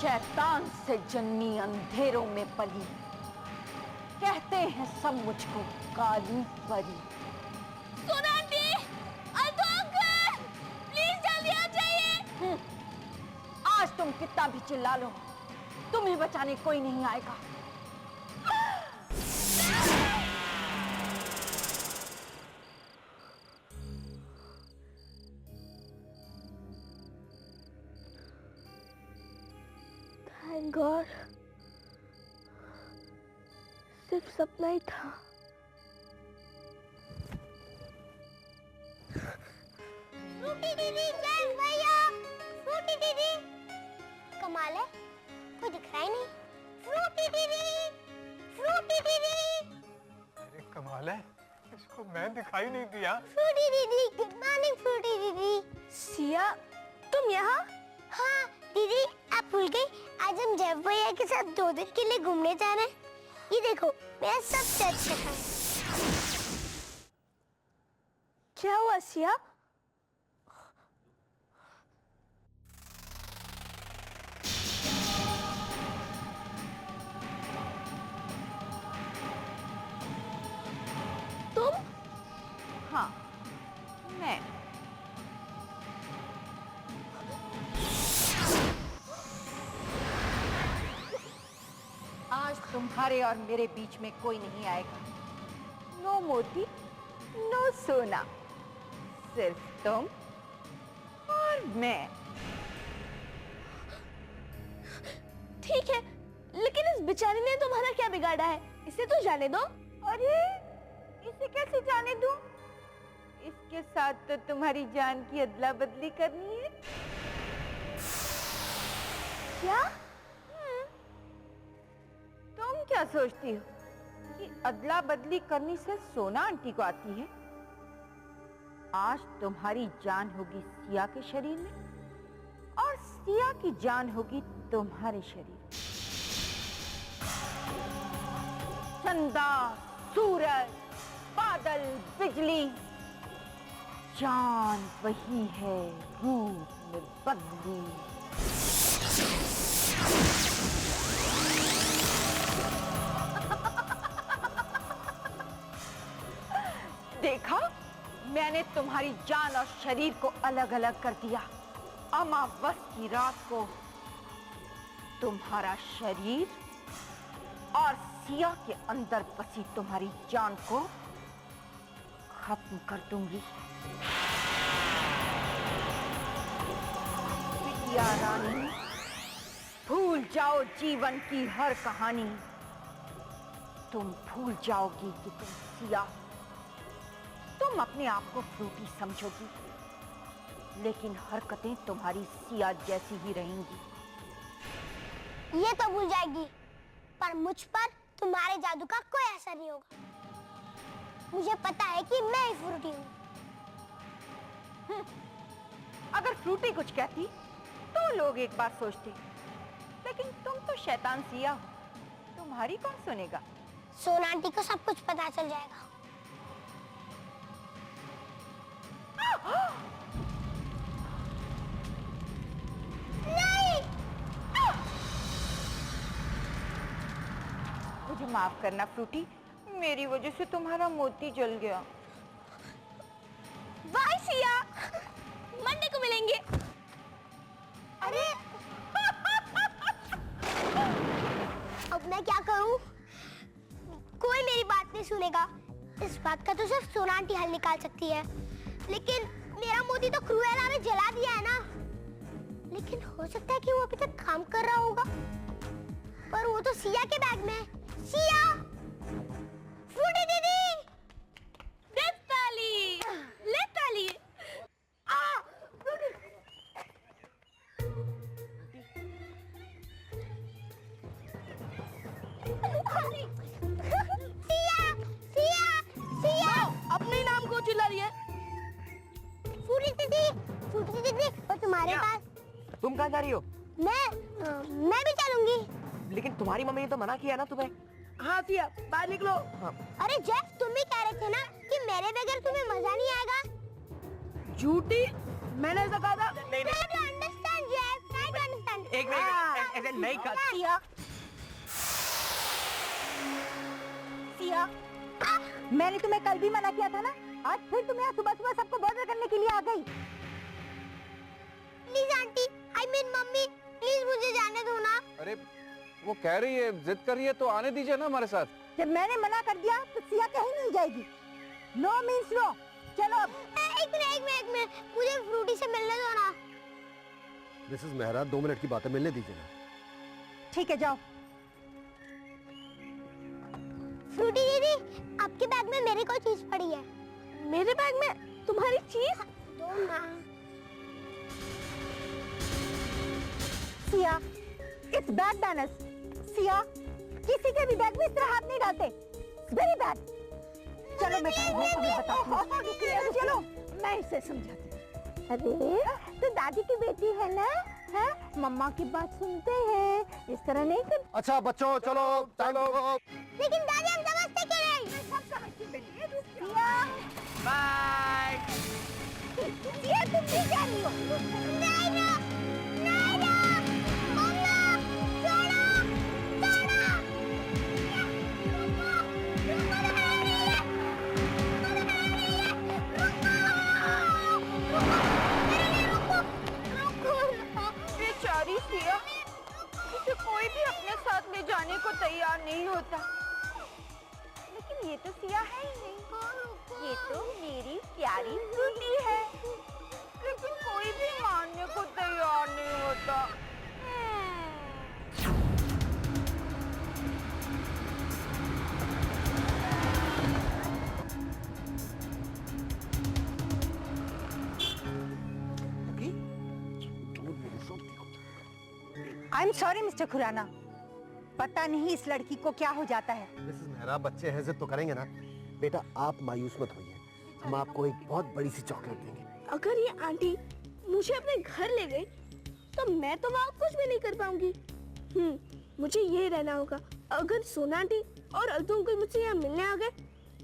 शैतान से जन्मी अंधेरों में पली, कहते हैं सब मुझको काली परी। सोना आंटी, अंकल, प्लीज जल्दी आ जाइए। आज तुम कितना भी चिल्ला लो, तुम्हें बचाने कोई नहीं आएगा। थैंक गॉड, सिर्फ सपना ही था। फ्रूटी दीदी, जैस भैया, फ्रूटी दीदी। कमाल है, कोई दिख रहा ही नहीं। फ्रूटी दीदी, फ्रूटी दीदी। अरे कमाल है, इसको मैं दिखाई नहीं दिया। फ्रूटी दीदी, गुड मॉर्निंग फ्रूटी दीदी। सिया, तुम यहाँ? हाँ दीदी, आप भूल गई, आज हम जैस भैया के साथ 2 दिन के लिए घूमने जा रहे हैं। ये देखो, मेरा सबसे अच्छा है। क्या हुआ सिया? तुम? हाँ, मैं। आज तुम्हारे और मेरे बीच में कोई नहीं आएगा। नो मोती, नो सोना, सिर्फ तुम और मैं। ठीक है, लेकिन इस बेचारी ने तुम्हारा क्या बिगाड़ा है? इसे तो जाने दो। अरे, इसे कैसे जाने दूं? इसके साथ तो तुम्हारी जान की अदला बदली करनी है। क्या? तुम क्या सोचती हो कि अदला बदली करनी से सोना आंटी को आती है? आज तुम्हारी जान होगी सिया के शरीर में और सिया की जान होगी तुम्हारे शरीर में। चंदा, सूरज, बादल, बिजली, जान वही है, रूप में बदली। देखा, मैंने तुम्हारी जान और शरीर को अलग अलग कर दिया। अमावस की रात को तुम्हारा शरीर और सिया के अंदर बसी तुम्हारी जान को खत्म कर दूंगी। बिटिया रानी, भूल जाओ जीवन की हर कहानी। तुम भूल जाओगी कि तुम सिया। तुम अपने आप को फ्रूटी समझोगी, लेकिन हरकतें तुम्हारी सिया जैसी ही रहेंगी। ये तो भूल जाएगी, पर मुझ पर तुम्हारे जादू का कोई असर नहीं होगा। मुझे पता है कि मैं ही फ्रूटी हूँ। अगर फ्रूटी कुछ कहती तो लोग एक बात सोचते, लेकिन तुम तो शैतान सिया हो, तुम्हारी कौन सुनेगा? सोना आंटी को सब कुछ पता चल जाएगा। नहीं! मुझे माफ करना फ्रूटी, मेरी वजह से तुम्हारा मोती जल गया। बाय सिया, मंडे को मिलेंगे। अरे अब मैं क्या करूं? कोई मेरी बात नहीं सुनेगा। इस बात का तो सिर्फ सोना आंटी हल निकाल सकती है। लेकिन मेरा मोती तो क्रूएला ने जला दिया है ना। लेकिन हो सकता है कि वो अभी तक काम कर रहा होगा। पर वो तो सिया के बैग में है। सिया, फ्रूटी दीदी, ले ताली, ले ताली। सिया, सिया, सिया, अपने नाम को चिल्ला रही है। फ्रूटी दीदी, और तुम्हारे पास? तुम कहाँ जा रही हो? मैं भी चलूंगी। लेकिन तुम्हारी मम्मी ने तो मना किया ना तुम्हें। हाँ सिया, बाहर निकलो। हाँ। अरे जेफ, तुम भी कह रहे थे ना कि मेरे बगैर तुम्हें मजा नहीं आएगा। झूठी, मैंने ऐसा कहा था? नहीं नहीं, Try to understand, Jeff. Try to understand. एक मिनट, ऐसे नहीं कर। सिया, सिया, मैंने तुम्हें कल भी मना किया था ना, आज फिर तुम यहाँ सुबह सुबह सबको बॉर्डर करने के लिए आ गई। Please aunty, I mean mummy, please मुझे जाने दो ना। अरे वो कह रही है, जिद कर रही है तो आने दीजिए ना हमारे साथ। जब मैंने मना कर दिया तो सिया कहीं नहीं जाएगी। No means no. चलो अब। एक मिनट, मुझे फ्रूटी से मिलने दो ना। मिसेस मेहरा 2 मिनट की बात है, मिलने दीजिए ना। ठीक है, जाओ। फ्रूटी दीदी, आपके बैग में मेरी कोई चीज पड़ी है। मेरे बैग में तुम्हारी चीज? दो ना। Siya, it's bad manners. Siya, किसी के भी बैग में इस तरह हाथ नहीं डालते। Very bad. चलो मैं तुम्हें बताती हूँ। चलो मैं इसे समझाती हूँ। अरे तो दादी की बेटी है ना, है? मम्मा की बात सुनते हैं, इस तरह नहीं कर। अच्छा बच्चों चलो, चलो। लेकिन दादी हम समझते क्यों नहीं? मैं सब समझती बेटी। सिया, बाय। सिया तुम भी जा रही हो? नहीं ना, मम्मा, छोड़ो, बेचारी सिया, इसे कोई भी अपने साथ ले जाने को तैयार नहीं होता। लेकिन ये तो सिया है ही नहीं, ये तो मेरी प्यारी फ्रूटी है। लेकिन कोई भी मानने को तैयार नहीं होता। I am sorry mister Khurana, पता नहीं इस लड़की को क्या हो जाता है। मिसेस मेहरा बच्चे हैं, जिद तो करेंगे ना। बेटा आप मायूस मत होइए, हम आपको एक बहुत बड़ी सी चॉकलेट देंगे। अगर ये आंटी मुझे अपने घर ले गई तो मैं तो वहाँ कुछ भी नहीं कर पाऊंगी। मुझे यही रहना होगा। अगर सोना आंटी और अल्तू अंकल मुझसे यहाँ मिलने आ गए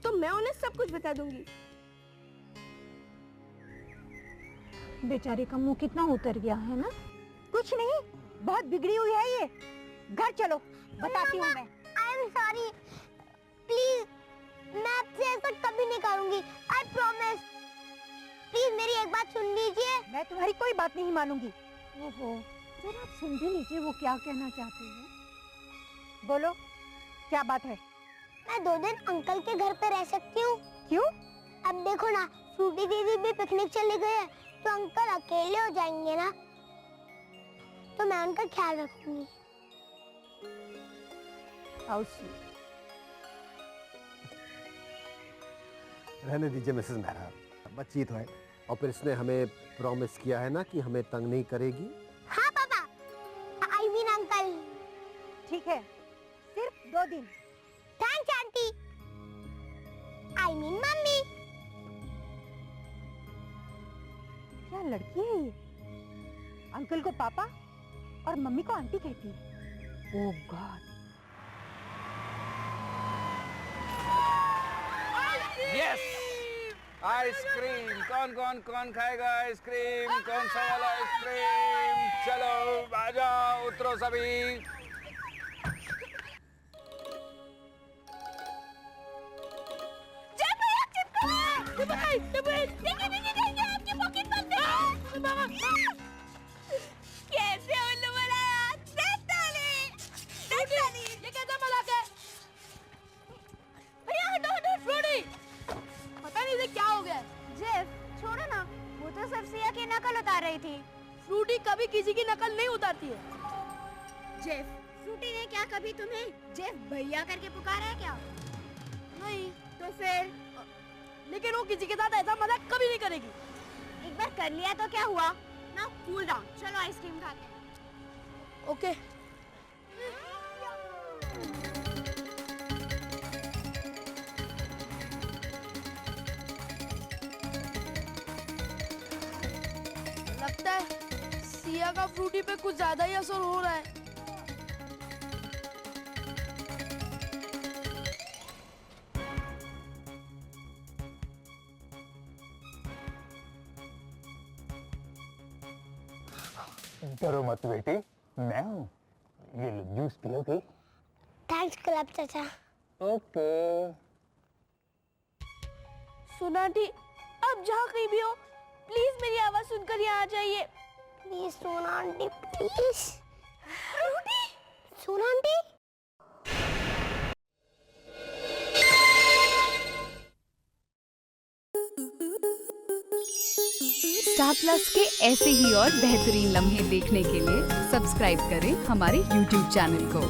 तो मैं उन्हें सब कुछ बता दूंगी। बेचारी का मुंह कितना उतर गया है ना। कुछ नहीं, बहुत बिगड़ी हुई है ये। घर चलो, बताती हूँ मैं। आई एम सॉरी, प्लीज मैं आपसे ऐसा कभी नहीं करूंगी। I promise. प्लीज मेरी एक बात सुन लीजिए। मैं तुम्हारी कोई बात नहीं मानूंगी। ओहो, जरा आप सुन भी लीजिए वो क्या कहना चाहती है। बोलो, क्या बात है? मैं 2 दिन अंकल के घर पे रह सकती हूँ? क्यों? अब देखो ना, फ्रूटी दीदी भी पिकनिक चले गए हैं तो अंकल अकेले हो जाएंगे ना, तो मैं उनका ख्याल रखूंगी। How sweet. रहने दीजिए मिसेस मेहरा, बच्ची तो है, और फिर इसने हमें प्रॉमिस किया है ना कि हमें तंग नहीं करेगी। हाँ पापा, आई मीन अंकल। ठीक है, सिर्फ 2 दिन। Thanks aunty, I mean mummy. क्या लड़की है ये? अंकल को पापा और मम्मी को आंटी कहती है। ओह गॉड। Yes, ice cream. कौन कौन कौन खाएगा आइसक्रीम? कौन सा वाला आइसक्रीम? चलो आ जाओ, उतरो सभी। कैसे उल्लू बनाया? ये कैसा मजाक है? भैया हटो हटो, फ्रूटी। पता नहीं इसे क्या हो गया। जेफ छोड़ो ना, वो तो सब सिया की नकल उतार रही थी। फ्रूटी कभी किसी की नकल नहीं उतारती है। जेफ, फ्रूटी ने क्या कभी तुम्हें जेफ भैया करके पुकारा है क्या? नहीं। तो फिर? लेकिन वो किसी के साथ ऐसा मजाक कभी नहीं करेगी। एक बार कर लिया तो क्या हुआ? ना कूल डाउन। चलो आइसक्रीम खाते हैं। ओके। लगता है सिया का फ्रूटी पे कुछ ज्यादा ही असर हो रहा है। डरो मत बेटी, मैं हूँ। ये लो जूस पियोगे? थैंक्स क्लब चाचा। ओके। सोना आंटी, आप जहाँ कहीं भी हो, प्लीज मेरी आवाज सुनकर यहाँ आ जाइए। प्लीज सोना आंटी, प्लीज। सोना आंटी। स्टार प्लस के ऐसे ही और बेहतरीन लम्हे देखने के लिए सब्सक्राइब करें हमारे YouTube चैनल को।